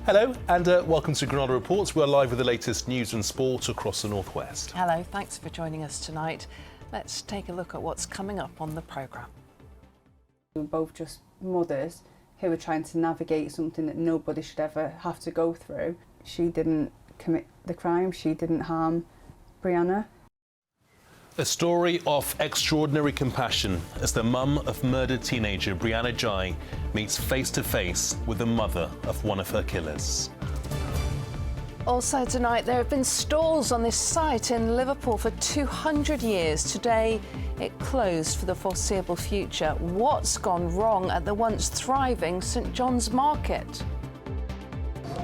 Hello and welcome to Granada Reports. We're live with the latest news and sport across the northwest. Hello, thanks for joining us tonight. Let's take a look at what's coming up on the programme. We're both just mothers who are trying to navigate something that nobody should ever have to go through. She didn't commit the crime, she didn't harm Brianna. A story of extraordinary compassion as the mum of murdered teenager Brianna Ghey meets face-to-face with the mother of one of her killers. Also tonight, there have been stalls on this site in Liverpool for 200 years. Today, it closed for the foreseeable future. What's gone wrong at the once thriving St John's Market?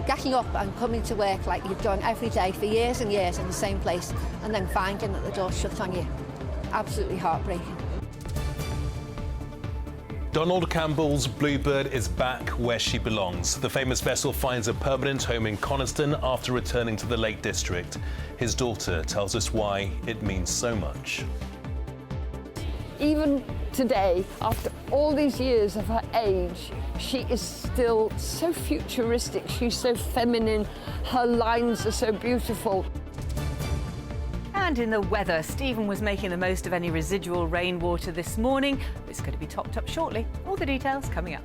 Getting up and coming to work like you've done every day for years and years in the same place and then finding that the door's shut on you. Absolutely heartbreaking. Donald Campbell's Bluebird is back where she belongs. The famous vessel finds a permanent home in Coniston after returning to the Lake District. His daughter tells us why it means so much. Even today, after all these years of her age, she is still so futuristic, she's so feminine, her lines are so beautiful. And in the weather, Stephen was making the most of any residual rainwater this morning. It's going to be topped up shortly. All the details coming up.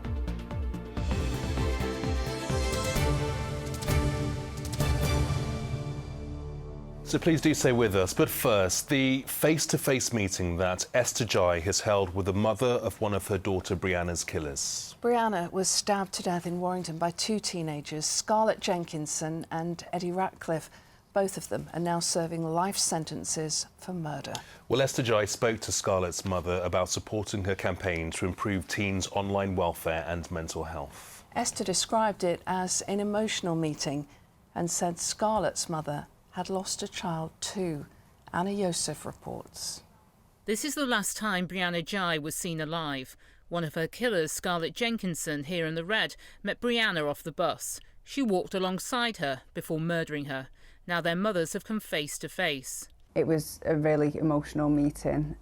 So please do stay with us. But first, the face-to-face meeting that Esther Ghey has held with the mother of one of her daughter Brianna's killers. Brianna was stabbed to death in Warrington by two teenagers, Scarlett Jenkinson and Eddie Ratcliffe. Both of them are now serving life sentences for murder. Well, Esther Ghey spoke to Scarlett's mother about supporting her campaign to improve teens' online welfare and mental health. Esther described it as an emotional meeting and said Scarlett's mother had lost a child too. Anna Yosef reports. This is the last time Brianna Ghey was seen alive. One of her killers, Scarlett Jenkinson, here in the red, met Brianna off the bus. She walked alongside her before murdering her. Now their mothers have come face to face. It was a really emotional meeting.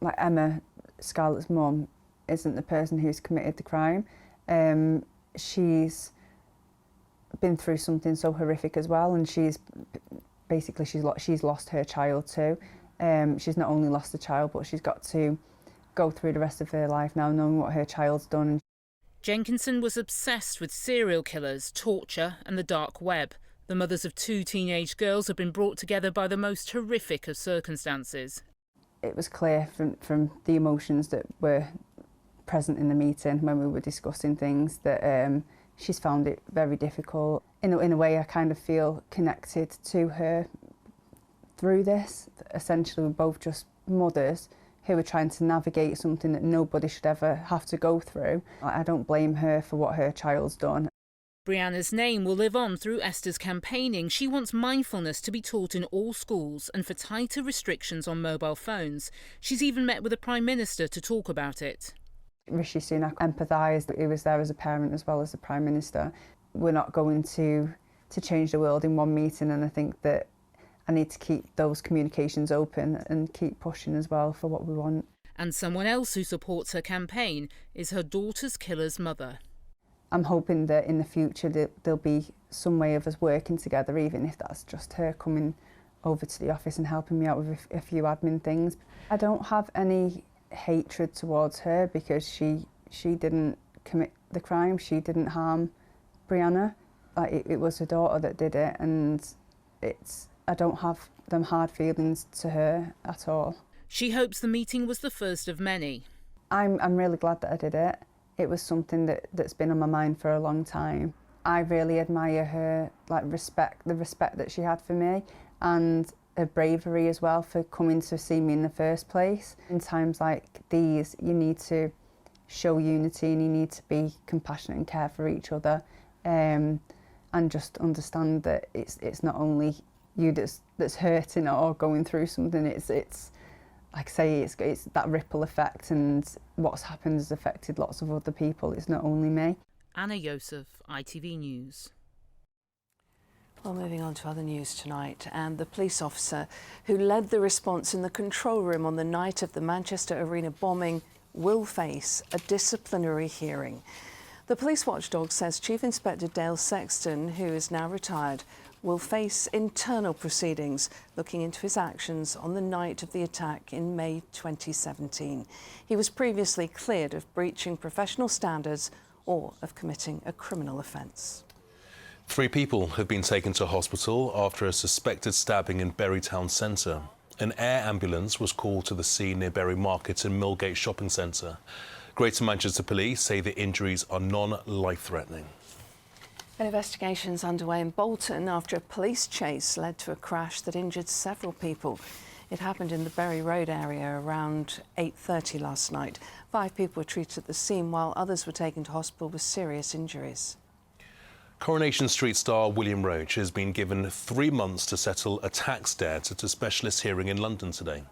Like Emma, Scarlett's mum, isn't the person who's committed the crime. She's been through something so horrific as well, and she's lost her child too. She's not only lost the child, but she's got to go through the rest of her life now knowing what her child's done. Jenkinson was obsessed with serial killers, torture and the dark web. The mothers of two teenage girls have been brought together by the most horrific of circumstances. It was clear from the emotions that were present in the meeting when we were discussing things that she's found it very difficult. In a way, I kind of feel connected to her through this. Essentially, we're both just mothers who are trying to navigate something that nobody should ever have to go through. I don't blame her for what her child's done. Brianna's name will live on through Esther's campaigning. She wants mindfulness to be taught in all schools and for tighter restrictions on mobile phones. She's even met with the Prime Minister to talk about it. Rishi Sunak empathised. He was there as a parent as well as the Prime Minister. We're not going to change the world in one meeting, and I think that I need to keep those communications open and keep pushing as well for what we want. And someone else who supports her campaign is her daughter's killer's mother. I'm hoping that in the future there'll be some way of us working together, even if that's just her coming over to the office and helping me out with a few admin things. I don't have any hatred towards her because she didn't commit the crime, she didn't harm Brianna. Like it was her daughter that did it, and I don't have them hard feelings to her at all. She hopes the meeting was the first of many. I'm really glad that I did it. It was something that's been on my mind for a long time. I really admire her the respect that she had for me, and her bravery as well for coming to see me in the first place. In times like these, you need to show unity and you need to be compassionate and care for each other, and just understand that it's not only you that's hurting or going through something. It's like I say, it's that ripple effect, and what's happened has affected lots of other people. It's not only me. Anna Yosef, ITV News. Well, moving on to other news tonight, and the police officer who led the response in the control room on the night of the Manchester Arena bombing will face a disciplinary hearing. The police watchdog says Chief Inspector Dale Sexton, who is now retired, will face internal proceedings looking into his actions on the night of the attack in May 2017. He was previously cleared of breaching professional standards or of committing a criminal offence. 3 people have been taken to hospital after a suspected stabbing in Bury Town Centre. An air ambulance was called to the scene near Bury Market and Millgate Shopping Centre. Greater Manchester Police say the injuries are non-life-threatening. An investigation's underway in Bolton after a police chase led to a crash that injured several people. It happened in the Bury Road area around 8:30 last night. 5 people were treated at the scene while others were taken to hospital with serious injuries. Coronation Street star William Roach has been given 3 months to settle a tax debt at a specialist hearing in London today.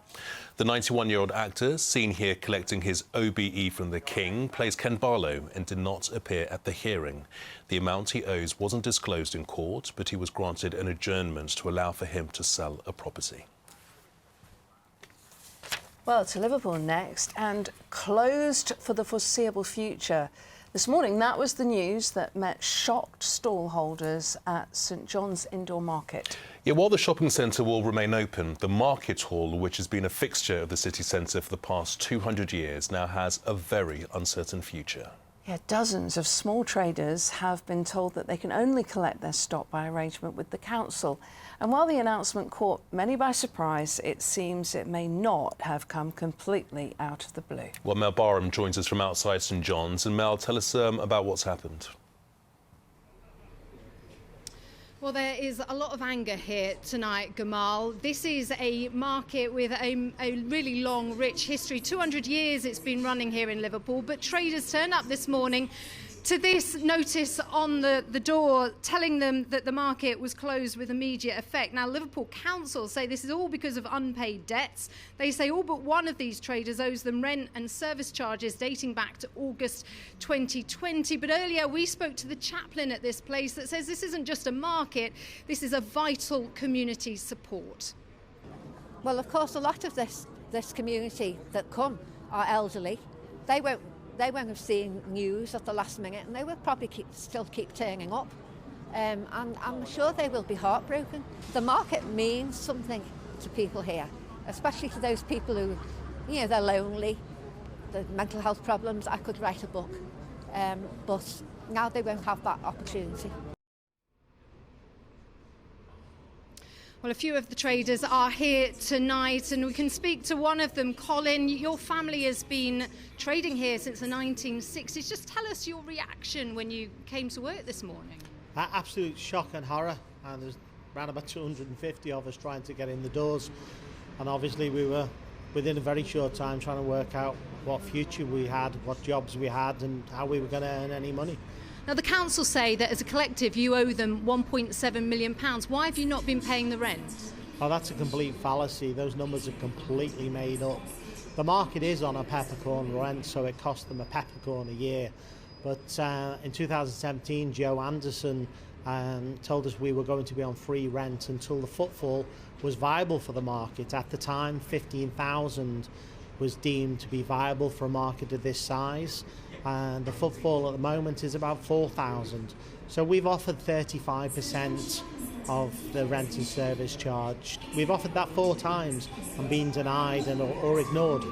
The 91-year-old actor, seen here collecting his OBE from the King, plays Ken Barlow and did not appear at the hearing. The amount he owes wasn't disclosed in court, but he was granted an adjournment to allow for him to sell a property. Well, to Liverpool next, and closed for the foreseeable future. This morning, that was the news that met shocked stall holders at St John's Indoor Market. Yeah, while the shopping centre will remain open, the market hall, which has been a fixture of the city centre for the past 200 years, now has a very uncertain future. Yeah, dozens of small traders have been told that they can only collect their stock by arrangement with the council. And while the announcement caught many by surprise, it seems it may not have come completely out of the blue. Well, Mel Barham joins us from outside St John's. And Mel, tell us about what's happened. Well, there is a lot of anger here tonight, Gamal. This is a market with a really long, rich history. 200 years it's been running here in Liverpool, but traders turned up this morning to this notice on the door telling them that the market was closed with immediate effect. Now, Liverpool Council say this is all because of unpaid debts. They say all but one of these traders owes them rent and service charges dating back to August 2020. But earlier we spoke to the chaplain at this place that says this isn't just a market, this is a vital community support. Well, of course, a lot of this community that come are elderly. They won't have seen news at the last minute, and they will probably still keep turning up. And I'm sure they will be heartbroken. The market means something to people here, especially to those people who, they're lonely, the mental health problems. I could write a book, but now they won't have that opportunity. Well, a few of the traders are here tonight, and we can speak to one of them. Colin, your family has been trading here since the 1960s. Just tell us your reaction when you came to work this morning. Absolute shock and horror. And there's around about 250 of us trying to get in the doors. And obviously we were, within a very short time, trying to work out what future we had, what jobs we had, and how we were going to earn any money. Now, the council say that as a collective you owe them £1.7 million. Why have you not been paying the rent? Oh, that's a complete fallacy. Those numbers are completely made up. The market is on a peppercorn rent, so it cost them a peppercorn a year. But in 2017, Joe Anderson told us we were going to be on free rent until the footfall was viable for the market. At the time, 15,000 was deemed to be viable for a market of this size. And the footfall at the moment is about 4,000. So we've offered 35% of the rent and service charge. We've offered that 4 times and been denied or ignored.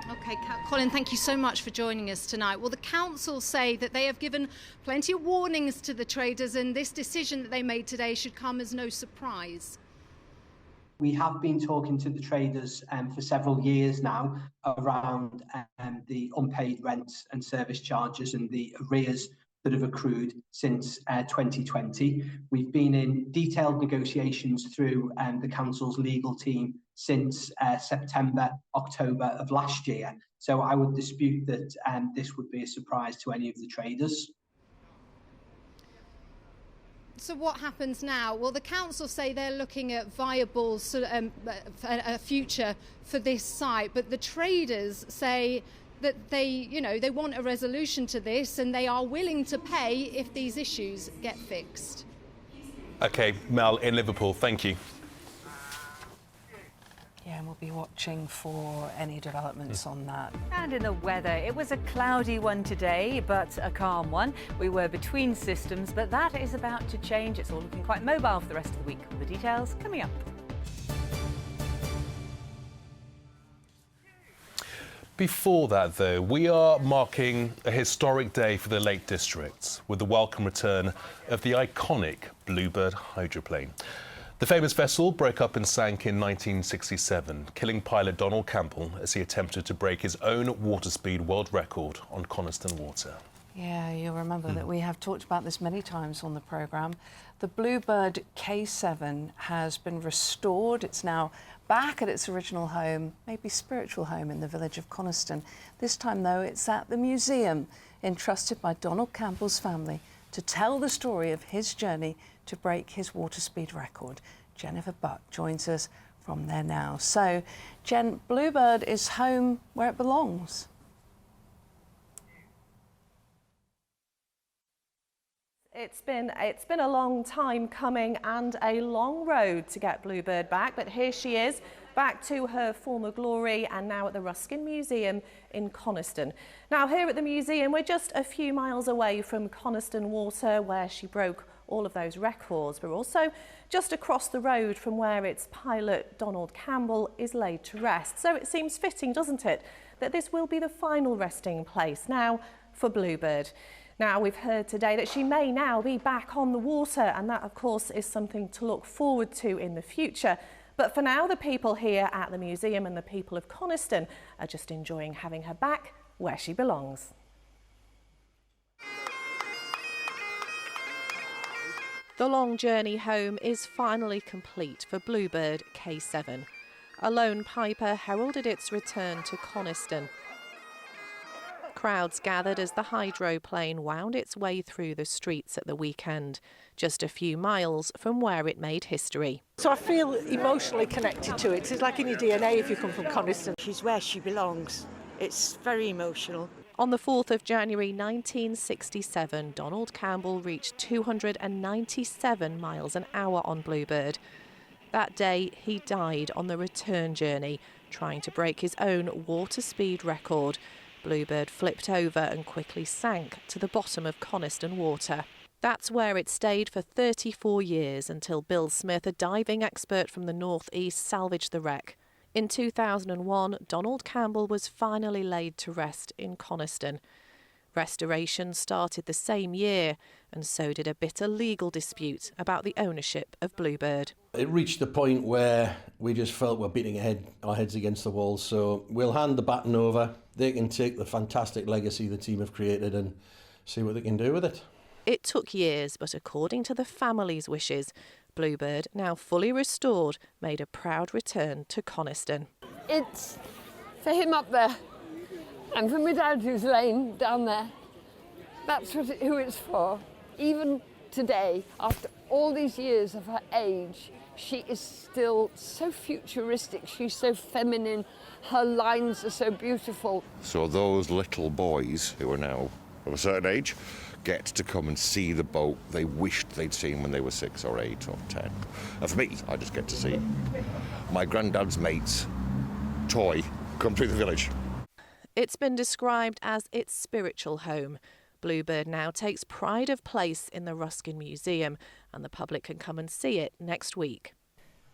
OK, Colin, thank you so much for joining us tonight. Well, the council say that they have given plenty of warnings to the traders, and this decision that they made today should come as no surprise. We have been talking to the traders for several years now around the unpaid rents and service charges and the arrears that have accrued since 2020. We've been in detailed negotiations through the council's legal team since September, October of last year. So I would dispute that this would be a surprise to any of the traders. So what happens now? Well, the council say they're looking at viable a future for this site, but the traders say that they want a resolution to this and they are willing to pay if these issues get fixed. OK, Mel in Liverpool, thank you. Yeah, Jen will be watching for any developments on that. And in the weather, it was a cloudy one today, but a calm one. We were between systems, but that is about to change. It's all looking quite mobile for the rest of the week. All the details coming up. Before that, though, we are marking a historic day for the Lake District with the welcome return of the iconic Bluebird hydroplane. The famous vessel broke up and sank in 1967, killing pilot Donald Campbell as he attempted to break his own water speed world record on Coniston Water. Yeah, you'll remember that we have talked about this many times on the programme. The Bluebird K7 has been restored. It's now back at its original home, maybe spiritual home in the village of Coniston. This time, though, it's at the museum, entrusted by Donald Campbell's family to tell the story of his journey to break his water speed record. Jennifer Buck joins us from there now. So, Jen, Bluebird is home where it belongs. It's been a long time coming and a long road to get Bluebird back, but here she is, back to her former glory and now at the Ruskin Museum in Coniston. Now here at the museum, we're just a few miles away from Coniston Water, where she broke all of those records. We're also just across the road from where its pilot Donald Campbell is laid to rest. So it seems fitting, doesn't it, that this will be the final resting place now for Bluebird. Now, we've heard today that she may now be back on the water, and that, of course, is something to look forward to in the future. But for now, the people here at the museum and the people of Coniston are just enjoying having her back where she belongs. The long journey home is finally complete for Bluebird K7. A lone piper heralded its return to Coniston. Crowds gathered as the hydroplane wound its way through the streets at the weekend, just a few miles from where it made history. So I feel emotionally connected to it. It's like in your DNA if you come from Coniston. She's where she belongs. It's very emotional. On the 4th of January 1967, Donald Campbell reached 297 miles an hour on Bluebird. That day, he died on the return journey, trying to break his own water speed record. Bluebird flipped over and quickly sank to the bottom of Coniston Water. That's where it stayed for 34 years until Bill Smith, a diving expert from the North East, salvaged the wreck. In 2001, Donald Campbell was finally laid to rest in Coniston. Restoration started the same year, and so did a bitter legal dispute about the ownership of Bluebird. It reached a point where we just felt we're beating our heads against the wall, so we'll hand the baton over. They can take the fantastic legacy the team have created and see what they can do with it. It took years, but according to the family's wishes, Bluebird, now fully restored, made a proud return to Coniston. It's for him up there and for my dad who's laying down there. That's who it's for. Even today, after all these years of her age, she is still so futuristic, she's so feminine, her lines are so beautiful. So those little boys who are now of a certain age get to come and see the boat they wished they'd seen when they were 6 or 8 or 10. And for me, I just get to see my granddad's mate's toy come through the village. It's been described as its spiritual home. Bluebird now takes pride of place in the Ruskin Museum, and the public can come and see it next week.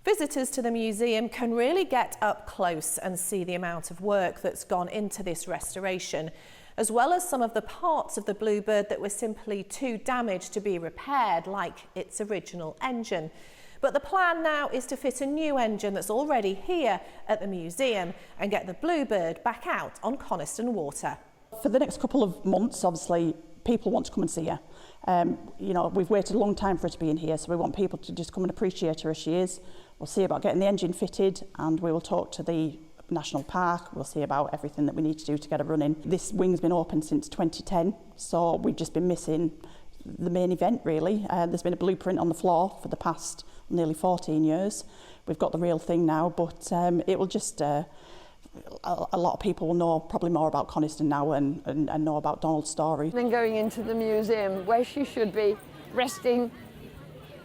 Visitors to the museum can really get up close and see the amount of work that's gone into this restoration, as well as some of the parts of the Bluebird that were simply too damaged to be repaired, like its original engine. But the plan now is to fit a new engine that's already here at the museum and get the Bluebird back out on Coniston Water. For the next couple of months, obviously, people want to come and see her. You know, we've waited a long time for her to be in here, so we want people to just come and appreciate her as she is. We'll see about getting the engine fitted, and we will talk to the National Park. We'll see about everything that we need to do to get her running. This wing's been open since 2010, so we've just been missing the main event, really. There's been a blueprint on the floor for the past nearly 14 years. We've got the real thing now, but it will just... a lot of people will know probably more about Coniston now and know about Donald's story. Then going into the museum where she should be resting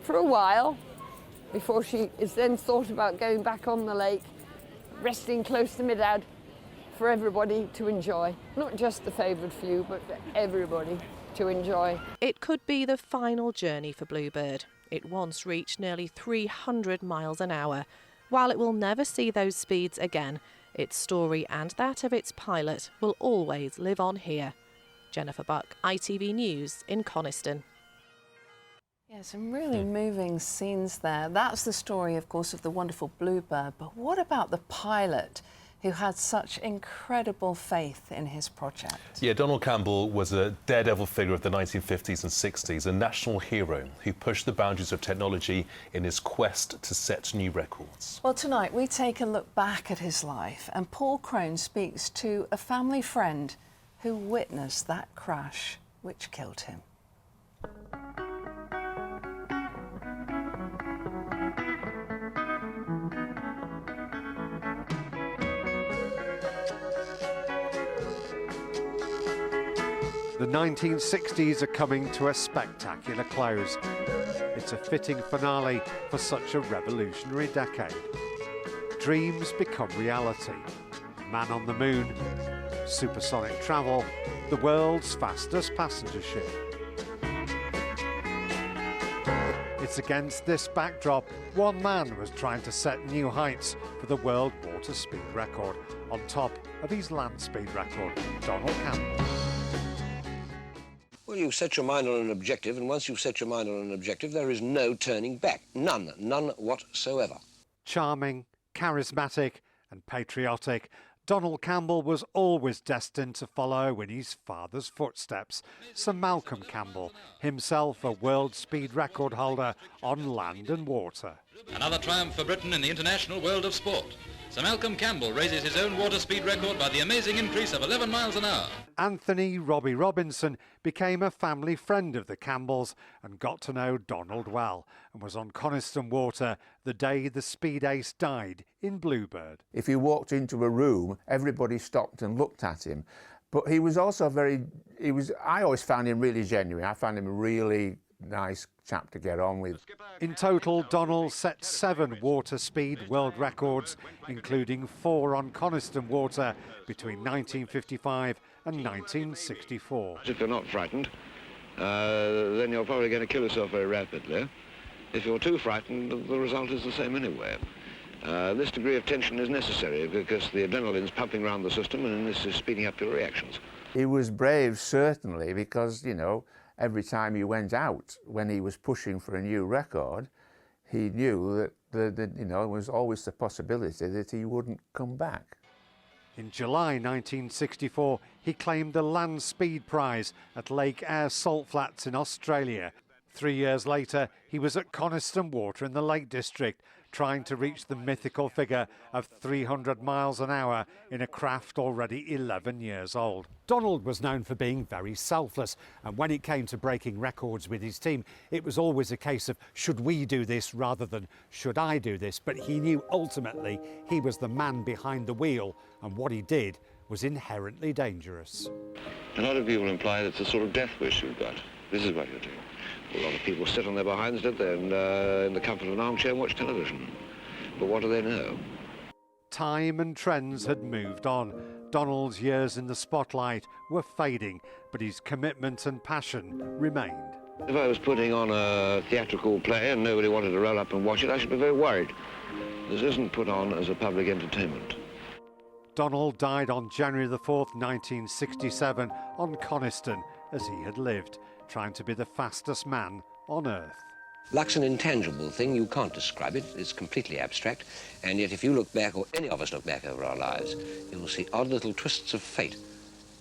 for a while before she is then thought about going back on the lake. resting close to my dad for everybody to enjoy. Not just the favoured few, but for everybody to enjoy. It could be the final journey for Bluebird. It once reached nearly 300 miles an hour. While it will never see those speeds again, its story and that of its pilot will always live on here. Jennifer Buck, ITV News in Coniston. Yeah, some really moving scenes there. That's the story, of course, of the wonderful Bluebird. But what about the pilot who had such incredible faith in his project? Yeah, Donald Campbell was a daredevil figure of the 1950s and 60s, a national hero who pushed the boundaries of technology in his quest to set new records. Well, tonight we take a look back at his life, and Paul Crone speaks to a family friend who witnessed that crash which killed him. The 1960s are coming to a spectacular close. It's a fitting finale for such a revolutionary decade. Dreams become reality. Man on the moon, supersonic travel, the world's fastest passenger ship. It's against this backdrop, one man was trying to set new heights for the world water speed record, on top of his land speed record, Donald Campbell. Well, you set your mind on an objective, and once you've set your mind on an objective, there is no turning back. None whatsoever. Charming, charismatic and patriotic, Donald Campbell was always destined to follow in his father's footsteps. Sir Malcolm Campbell, himself a world speed record holder on land and water. Another triumph for Britain in the international world of sport. Sir Malcolm Campbell raises his own water speed record by the amazing increase of 11 miles an hour. Anthony Robbie Robinson became a family friend of the Campbells and got to know Donald well, and was on Coniston Water the day the speed ace died in Bluebird. If he walked into a room, everybody stopped and looked at him. But he was also I always found him really genuine. I found him a really nice chap to get on with. In total, Donald set 7 water speed world records, including 4 on Coniston Water between 1955 and 1964. If you're not frightened, then you're probably going to kill yourself very rapidly. If you're too frightened, the result is the same anyway. This degree of tension is necessary because the adrenaline's pumping around the system and this is speeding up your reactions. He was brave, certainly, because, you know, every time he went out, when he was pushing for a new record, he knew that there was always the possibility that he wouldn't come back. In July 1964, he claimed the Land Speed Prize at Lake Eyre Salt Flats in Australia. 3 years later, he was at Coniston Water in the Lake District, trying to reach the mythical figure of 300 miles an hour in a craft already 11 years old. Donald was known for being very selfless, and when it came to breaking records with his team, it was always a case of should we do this rather than should I do this, but he knew ultimately he was the man behind the wheel, and what he did was inherently dangerous. A lot of people imply that it's a sort of death wish you've got. This is what you're doing. A lot of people sit on their behinds, don't they, and in the comfort of an armchair and watch television. But what do they know? Time and trends had moved on. Donald's years in the spotlight were fading, but his commitment and passion remained. If I was putting on a theatrical play and nobody wanted to roll up and watch it, I should be very worried. This isn't put on as a public entertainment. Donald died on January the 4th, 1967, on Coniston, as he had lived, trying to be the fastest man on Earth. Luck's an intangible thing. You can't describe it. It's completely abstract. And yet if you look back, or any of us look back over our lives, you will see odd little twists of fate,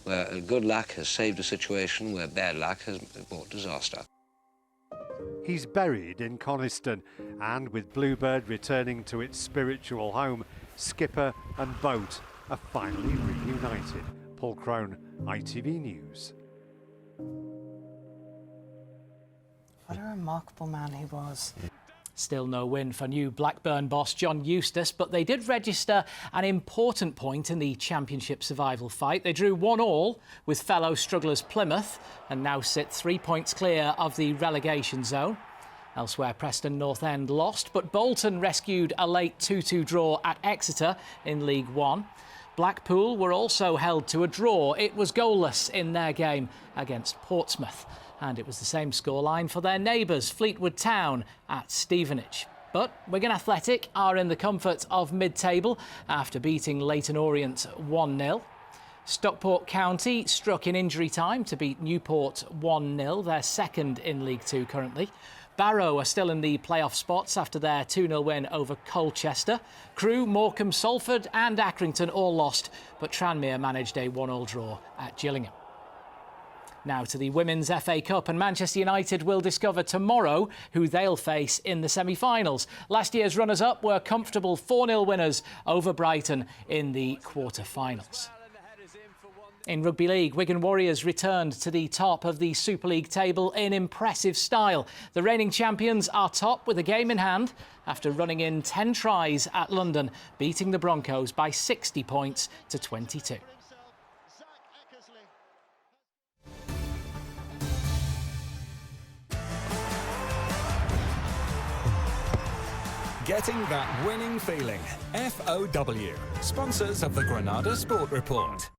where good luck has saved a situation, where bad luck has brought disaster. He's buried in Coniston, and with Bluebird returning to its spiritual home, skipper and boat are finally reunited. Paul Crone, ITV News. What a remarkable man he was. Still no win for new Blackburn boss John Eustace, but they did register an important point in the Championship survival fight. They drew 1-1 with fellow strugglers Plymouth and now sit 3 points clear of the relegation zone. Elsewhere, Preston North End lost, but Bolton rescued a late 2-2 draw at Exeter in League One. Blackpool were also held to a draw. It was goalless in their game against Portsmouth. And it was the same scoreline for their neighbours, Fleetwood Town, at Stevenage. But Wigan Athletic are in the comfort of mid-table after beating Leyton Orient 1-0. Stockport County struck in injury time to beat Newport 1-0. They're second in League Two currently. Barrow are still in the playoff spots after their 2-0 win over Colchester. Crewe, Morecambe, Salford and Accrington all lost, but Tranmere managed a 1-1 draw at Gillingham. Now to the Women's FA Cup, and Manchester United will discover tomorrow who they'll face in the semi-finals. Last year's runners-up were comfortable 4-0 winners over Brighton in the quarter-finals. In Rugby League, Wigan Warriors returned to the top of the Super League table in impressive style. The reigning champions are top with a game in hand after running in 10 tries at London, beating the Broncos by 60 points to 22. Getting that winning feeling. FOW, sponsors of the Granada Sport Report.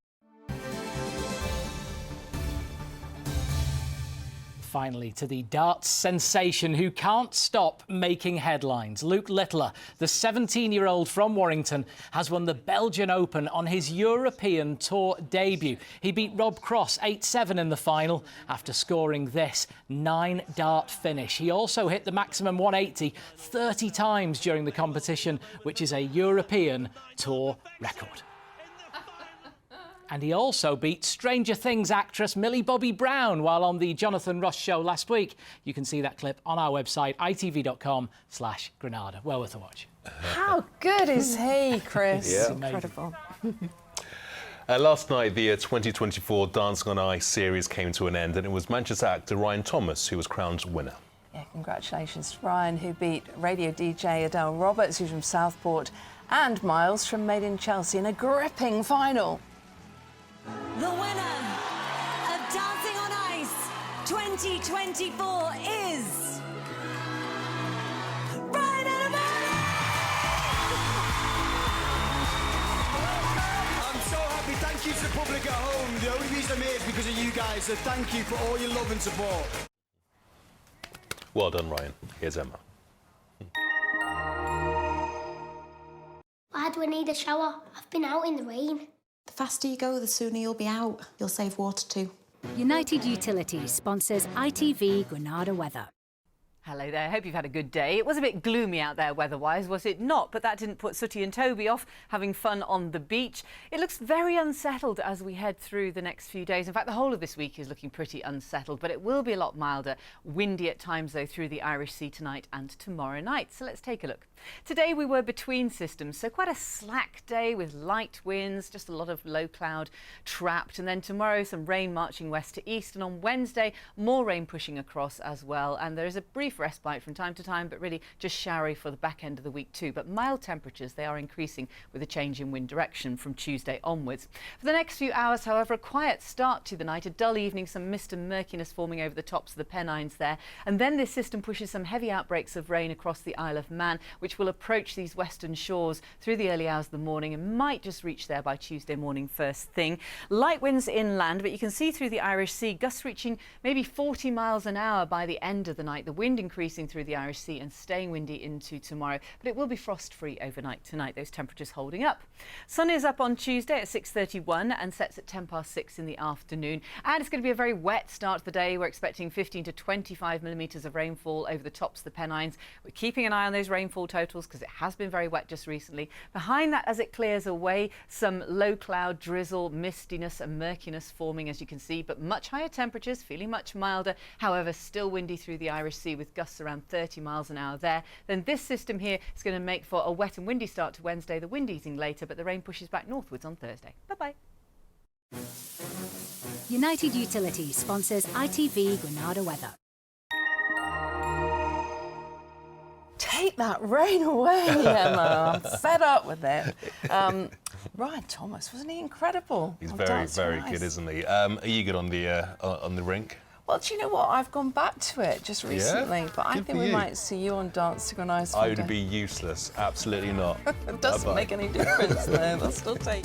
Finally, to the darts sensation who can't stop making headlines. Luke Littler, the 17-year-old from Warrington, has won the Belgian Open on his European Tour debut. He beat Rob Cross 8-7 in the final after scoring this 9-dart finish. He also hit the maximum 180 30 times during the competition, which is a European Tour record. And he also beat Stranger Things actress Millie Bobby Brown while on the Jonathan Ross show last week. You can see that clip on our website, itv.com/Granada. Well worth a watch. How good is he, Chris? Yeah. Incredible. Last night, the 2024 Dancing on Ice series came to an end, and it was Manchester actor Ryan Thomas who was crowned winner. Yeah, congratulations to Ryan, who beat radio DJ Adele Roberts, who's from Southport, and Miles from Made in Chelsea in a gripping final. The winner of Dancing on Ice 2024 is Ryan Adamani! I'm so happy. Thank you to the public at home. The only reason I'm here is because of you guys, so thank you for all your love and support. Well done, Ryan. Here's Emma. Why do I need a shower? I've been out in the rain. The faster you go, the sooner you'll be out. You'll save water too. United Utilities sponsors ITV Granada Weather. Hello there, hope you've had a good day. It was a bit gloomy out there weather-wise, was it not? But that didn't put Sooty and Toby off having fun on the beach. It looks very unsettled as we head through the next few days. In fact, the whole of this week is looking pretty unsettled, but it will be a lot milder. Windy at times, though, through the Irish Sea tonight and tomorrow night. So let's take a look. Today we were between systems, so quite a slack day with light winds, just a lot of low cloud trapped. And then tomorrow, some rain marching west to east. And on Wednesday, more rain pushing across as well. And there is a brief respite from time to time, but really just showery for the back end of the week too. But mild temperatures, they are increasing with a change in wind direction from Tuesday onwards. For the next few hours, however, a quiet start to the night, a dull evening, some mist and murkiness forming over the tops of the Pennines there. And then this system pushes some heavy outbreaks of rain across the Isle of Man, which will approach these western shores through the early hours of the morning and might just reach there by Tuesday morning first thing. Light winds inland, but you can see through the Irish Sea, gusts reaching maybe 40 miles an hour by the end of the night. The wind increasing through the Irish Sea and staying windy into tomorrow, but it will be frost-free overnight tonight, those temperatures holding up. Sun is up on Tuesday at 6:31 and sets at 6:10 in the afternoon. And it's going to be a very wet start to the day. We're expecting 15 to 25 millimetres of rainfall over the tops of the Pennines. We're keeping an eye on those rainfall totals because it has been very wet just recently. Behind that, as it clears away, some low cloud drizzle, mistiness and murkiness forming, as you can see, but much higher temperatures, feeling much milder. However, still windy through the Irish Sea with gusts around 30 miles an hour there. Then this system here is going to make for a wet and windy start to Wednesday. The wind easing later, but the rain pushes back northwards on Thursday. Bye-bye. United Utilities sponsors ITV Granada Weather. Take that rain away, Emma. I'm fed up with it. Ryan Thomas, wasn't he incredible? He's very, very good, isn't he? Are you good on the rink? Well, do you know what? I've gone back to it just recently, but I Good think for we you. might see you on Dancing on Ice. I would be useless. Absolutely not. It doesn't Bye-bye. make any difference, though. They'll still take.